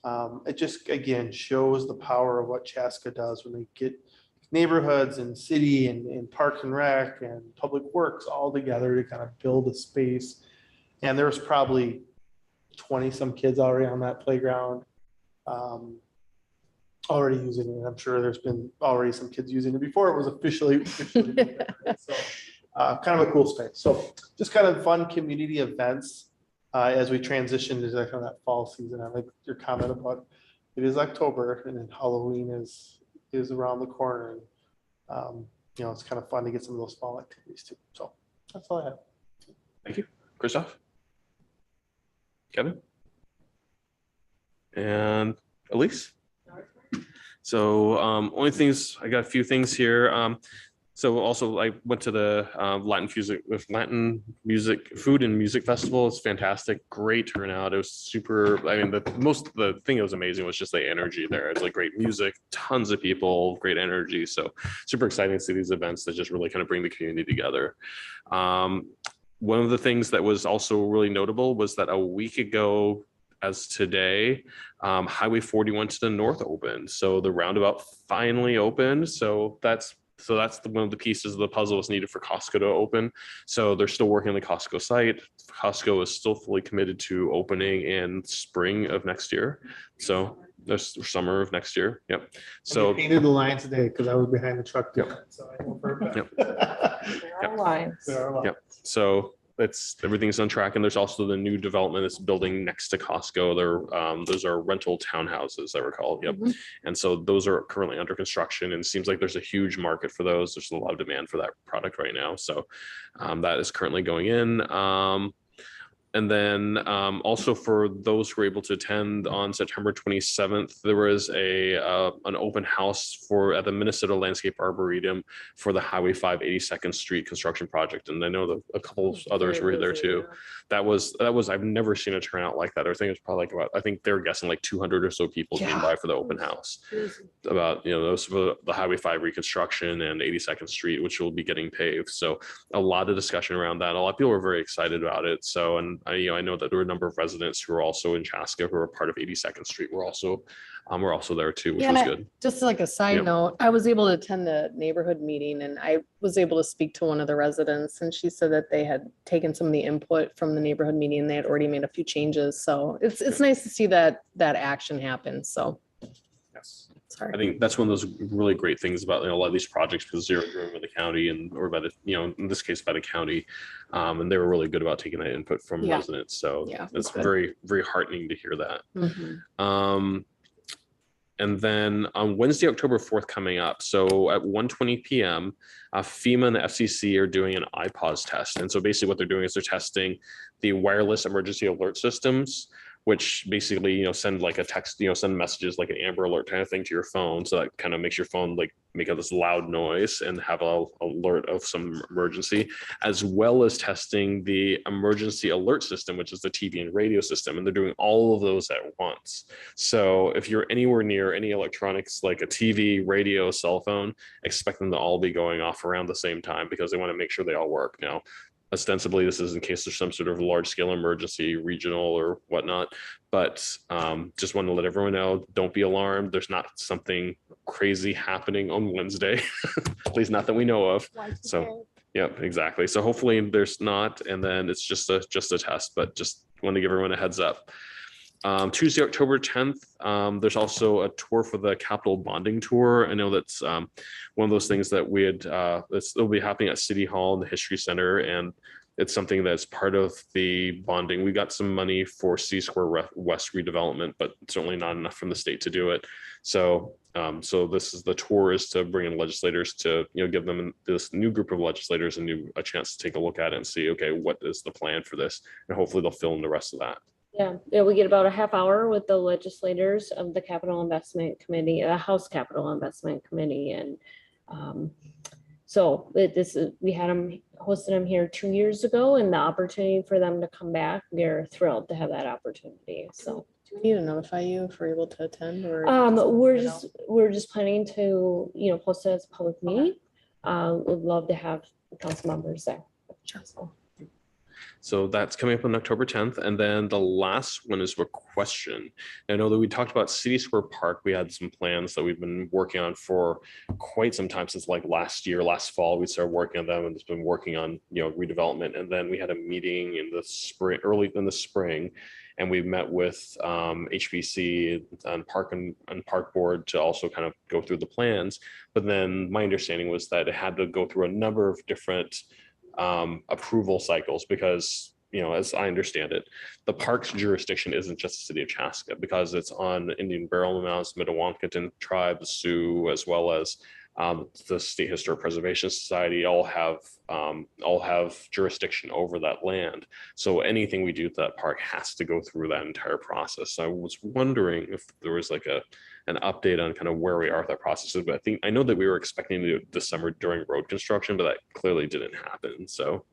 And it just, again, shows the power of what Chaska does when they get neighborhoods and city and park and rec and public works all together to kind of build a space. And there's probably 20 some kids already on that playground, already using it. I'm sure there's been already some kids using it before it was officially so kind of a cool space. So just kind of fun community events as we transition to kind of that fall season. I like your comment about it is October and then Halloween is around the corner, and it's kind of fun to get some of those fall activities too. So that's all I have. Thank you. Christoph? Kevin? And Elise? So only things, I got a few things here. So also I went to the Latin music, food and music festival. It's fantastic. Great turnout. It was super, the thing that was amazing was just the energy there. It's like great music, tons of people, great energy. So super exciting to see these events that just really kind of bring the community together. One of the things that was also really notable was that a week ago, as today, Highway 41 to the north opened. So the roundabout finally opened. So that's one of the pieces of the puzzle that's needed for Costco to open. So they're still working on the Costco site. Costco is still fully committed to opening in spring of next year. So there's summer of next year. Yep. So they painted the line today because I was behind the truck. Yep. So I know for a fact. Yep. There are lines. There are lines. Yep. So everything's on track, and there's also the new development that's building next to Costco. Those are rental townhouses that were called. Yep. Mhm. And so those are currently under construction, and it seems like there's a huge market for those. There's a lot of demand for that product right now. So that is currently going in. And then also for those who were able to attend on September 27th, there was an open house at the Minnesota Landscape Arboretum for the Highway 5 82nd Street construction project. And I know that a couple of others were there too. That was, I've never seen a turnout like that. I think it's probably I think they're guessing like 200 or so people came by for the open house about, those for the Highway 5 reconstruction and 82nd Street, which will be getting paved. So a lot of discussion around that. A lot of people were very excited about it. So, and I know that there were a number of residents who are also in Chaska who are part of 82nd Street. We're also there too, which was good. Just like a side Yep. note, I was able to attend the neighborhood meeting and I was able to speak to one of the residents and she said that they had taken some of the input from the neighborhood meeting. They had already made a few changes. So it's nice to see that action happen. So. Yes. Sorry. I think that's one of those really great things about a lot of these projects because they're driven by the county or by the, in this case by the county. And they were really good about taking that input from Yeah. residents. So Yeah, it's good. very, very heartening to hear that. Mhm. And then on Wednesday, October 4th coming up. So at 1:20 p.m., FEMA and the FCC are doing an iPause test. And so basically what they're doing is they're testing the wireless emergency alert systems, which basically, send like a text, send messages like an Amber Alert kind of thing to your phone. So that kind of makes your phone like make this loud noise and have a alert of some emergency, as well as testing the emergency alert system, which is the TV and radio system. And they're doing all of those at once. So if you're anywhere near any electronics like a TV, radio, cell phone, expect them to all be going off around the same time because they want to make sure they all work. Now, ostensibly, this is in case there's some sort of large scale emergency, regional or whatnot. But just want to let everyone know, don't be alarmed. There's not something crazy happening on Wednesday, at least not that we know of. So, yeah, exactly. So hopefully there's not, and then it's just a test, but just want to give everyone a heads up. Tuesday, October 10th, there's also a tour for the Capital Bonding Tour. I know that's one of those things that it'll be happening at City Hall in the History Center, and it's something that's part of the bonding. We got some money for C Square West redevelopment, but certainly not enough from the state to do it. So, this is the tour is to bring in legislators to, give them this new group of legislators a chance to take a look at it and see, okay, what is the plan for this? And hopefully they'll fill in the rest of that. Yeah, we get about a half hour with the legislators of the Capital Investment Committee, the House Capital Investment Committee. And we had hosted them here 2 years ago, and the opportunity for them to come back, we're thrilled to have that opportunity. So Do we need to notify you if we're able to attend, or? we're just planning to, post it as a public meeting. Would love to have council members there. So that's coming up on October 10th. And then the last one is Requestion. I know that we talked about City Square Park. We had some plans that we've been working on for quite some time, since like last fall, we started working on them, and it's been working on, redevelopment. And then we had a meeting in the spring, early in the spring, and we met with HBC and Park Board to also kind of go through the plans. But then my understanding was that it had to go through a number of different approval cycles, because as I understand it, the park's jurisdiction isn't just the city of Chaska, because it's on Indian Burial Mounds, Metawankiton tribe, the Sioux, as well as the State Historic Preservation Society all have jurisdiction over that land. So anything we do to that park has to go through that entire process. So I was wondering if there was like an update on kind of where we are with that process. But I know that we were expecting to do it this summer during road construction, but that clearly didn't happen. So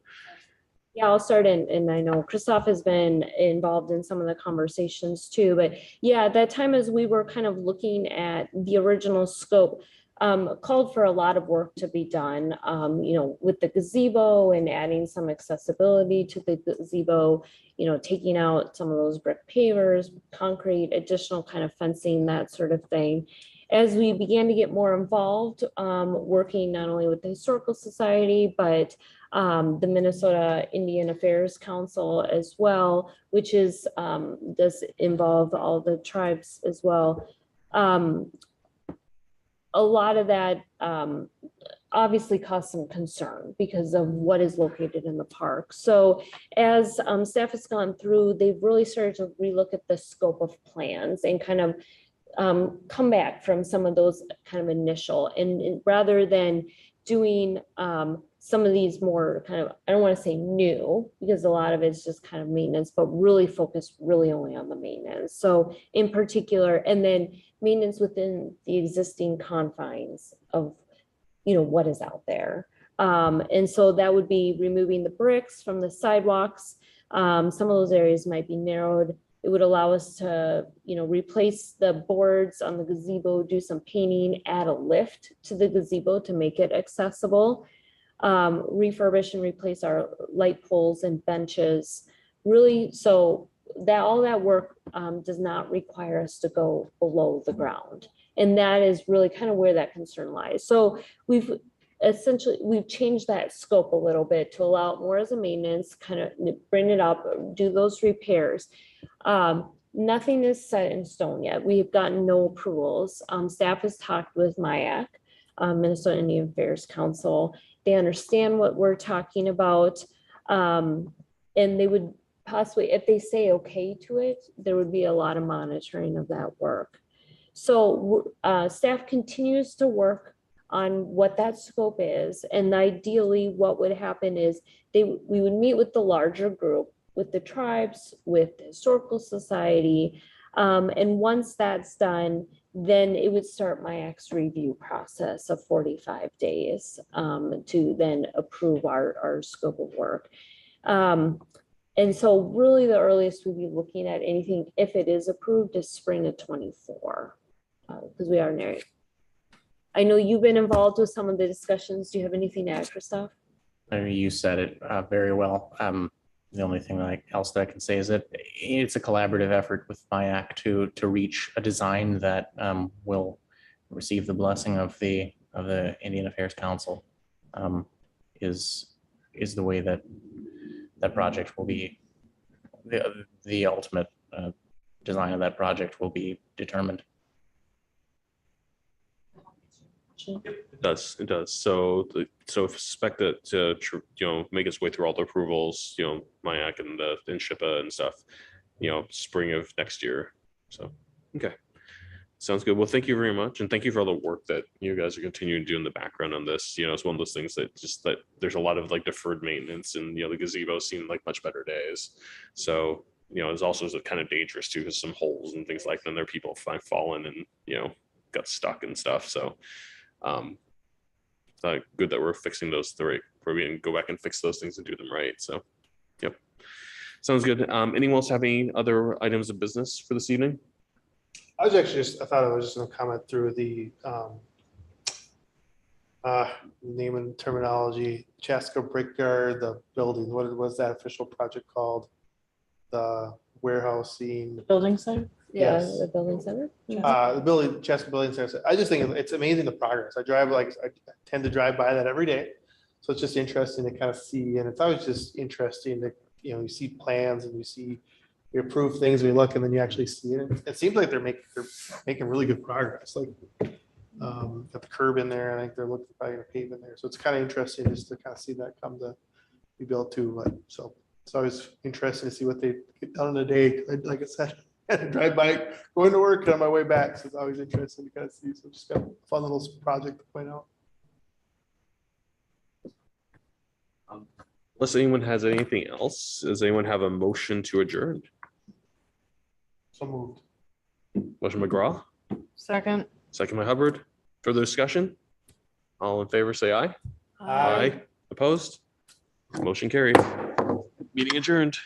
yeah, I'll start and I know Christoph has been involved in some of the conversations too, but yeah, at that time, as we were kind of looking at the original scope, called for a lot of work to be done, with the gazebo and adding some accessibility to the gazebo, taking out some of those brick pavers, concrete, additional kind of fencing, that sort of thing. As we began to get more involved, working not only with the Historical Society, but the Minnesota Indian Affairs Council as well, which does involve all the tribes as well. A lot of that obviously caused some concern because of what is located in the park. So as staff has gone through, they've really started to relook at the scope of plans and kind of come back from some of those kind of initial, and rather than doing some of these more kind of, I don't want to say new, because a lot of it's just kind of maintenance, but really focused really only on the maintenance. So in particular, and then maintenance within the existing confines of, what is out there. And so that would be removing the bricks from the sidewalks. Some of those areas might be narrowed. It would allow us to, replace the boards on the gazebo, do some painting, add a lift to the gazebo to make it accessible, refurbish and replace our light poles and benches. Really, so that all that work does not require us to go below the ground. And that is really kind of where that concern lies. So we've changed that scope a little bit to allow it more as a maintenance, kind of bring it up, do those repairs. Nothing is set in stone yet. We've gotten no approvals. Staff has talked with MIAC, Minnesota Indian Affairs Council. They understand what we're talking about. And they would possibly, if they say okay to it, there would be a lot of monitoring of that work. So staff continues to work on what that scope is. And ideally what would happen is we would meet with the larger group, with the tribes, with the Historical Society. And once that's done, then it would start my X review process of 45 days to then approve our scope of work. And so really the earliest we'd be looking at anything, if it is approved, is spring of 24, because we are near. I know you've been involved with some of the discussions. Do you have anything to add, Christoph? I mean, you said it very well. The only thing else that I can say is that it's a collaborative effort with MIAC to reach a design that will receive the blessing of the Indian Affairs Council. Is the way that project will be, the ultimate design of that project will be determined. It does. So expect it to, make its way through all the approvals, MIAC and SHPA and stuff, spring of next year. So, okay. Sounds good. Well, thank you very much. And thank you for all the work that you guys are continuing to do in the background on this. It's one of those things that there's a lot of deferred maintenance, and, the gazebo's seen much better days. So, it's also kind of dangerous too, because some holes and things like that, and there are people fallen and, got stuck and stuff. So, it's good that we're fixing those where we can go back and fix those things and do them right. So, yep. Sounds good. Anyone else have any other items of business for this evening? I thought I was just gonna comment through the name and terminology, Chaska Brickyard, the building, what was that official project called? The warehousing. Building site? Yeah, Yes. the building center. The building, Chaska Building Center. I just think it's amazing the progress. I tend to drive by that every day. So it's just interesting to kind of see, and it's always just interesting to, you see plans and you approve things, we look, and then you actually see it. It seems like they're making really good progress. Got the curb in there. I think they're looking probably gonna pave in there. So it's kind of interesting just to kind of see that come to be built too. So it's always interesting to see what they get done in a day. Like I said, I drive by going to work and on my way back. So it's always interesting to kind of see. So just got a fun little project to point out. Unless anyone has anything else, does anyone have a motion to adjourn? So moved. Motion McGraw, Second. second by Hubbard. Further discussion? All in favor, say aye. Opposed? Motion carried. Meeting adjourned.